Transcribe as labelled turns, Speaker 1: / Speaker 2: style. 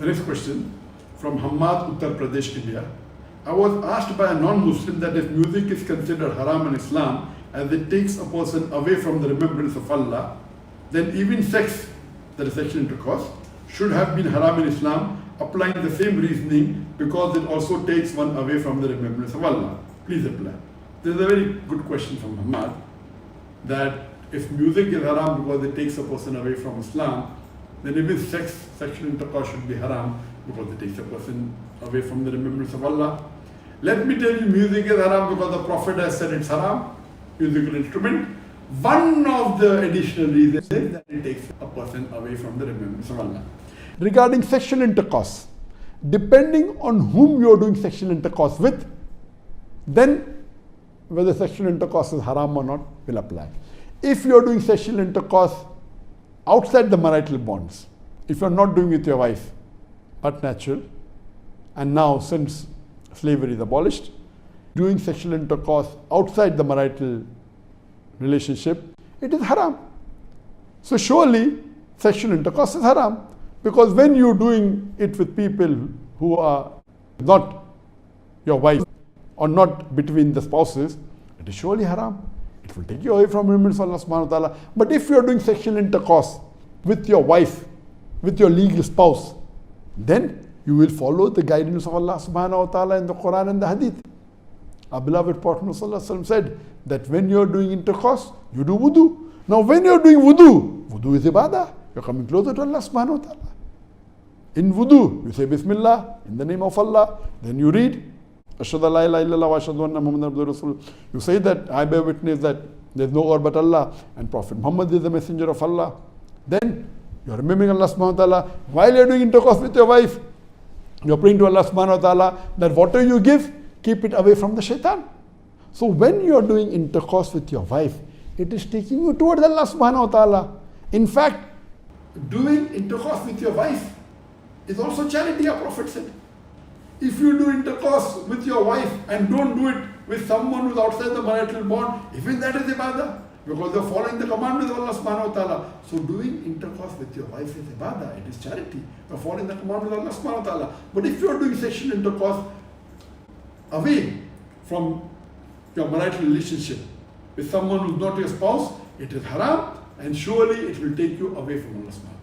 Speaker 1: The next question from Hamad, Uttar Pradesh, India. I was asked by a non-Muslim that if music is considered haram in Islam as it takes a person away from the remembrance of Allah, then even sex, that is sexual intercourse, should have been haram in Islam, applying the same reasoning because it also takes one away from the remembrance of Allah. Please reply. This is a very good question from Hamad, that if music is haram because it takes a person away from Islam, then even sexual intercourse should be haram because it takes a person away from the remembrance of Allah. Let me tell you, music is haram because the Prophet has said it's haram, musical instrument. One of the additional reasons is that it takes a person away from the remembrance of Allah. Regarding sexual intercourse, depending on whom you are doing sexual intercourse with, then whether sexual intercourse is haram or not will apply. If you are doing sexual intercourse outside the marital bonds, if you are not doing it with your wife, but natural, and now since slavery is abolished, doing sexual intercourse outside the marital relationship, it is haram. So surely sexual intercourse is haram, because when you are doing it with people who are not your wife or not between the spouses, it is surely haram. It will take you away from remembrance of Allah subhanahu wa ta'ala. But if you are doing sexual intercourse with your wife, with your legal spouse, then you will follow the guidance of Allah subhanahu wa ta'ala in the Quran and the Hadith. Our beloved Prophet ﷺ said that when you are doing intercourse, you do wudu. Now when you are doing wudu is ibadah. You are coming closer to Allah subhanahu wa ta'ala. In wudu, you say Bismillah, in the name of Allah. Then you read, Ashhadu an la ilaha illallah wa ashhadu anna Muhammadan abduhu wa rasuluh. You say that I bear witness that there is no God but Allah and Prophet Muhammad is the messenger of Allah. Then you are remembering Allah subhanahu wa ta'ala. While you are doing intercourse with your wife, you are praying to Allah subhanahu wa ta'ala that whatever you give, keep it away from the shaitan. So when you are doing intercourse with your wife, it is taking you towards Allah subhanahu wa ta'ala. In fact, doing intercourse with your wife is also charity, our Prophet said. If you do intercourse with your wife and don't do it with someone who's outside the marital bond, even that is ibadah, because you're following the commandments of Allah subhanahu wa ta'ala. So doing intercourse with your wife is ibadah, it is charity. You're following the commandments of Allah subhanahu wa ta'ala. But if you're doing sexual intercourse away from your marital relationship with someone who's not your spouse, it is haram, and surely it will take you away from Allah subhanahu wa ta'ala.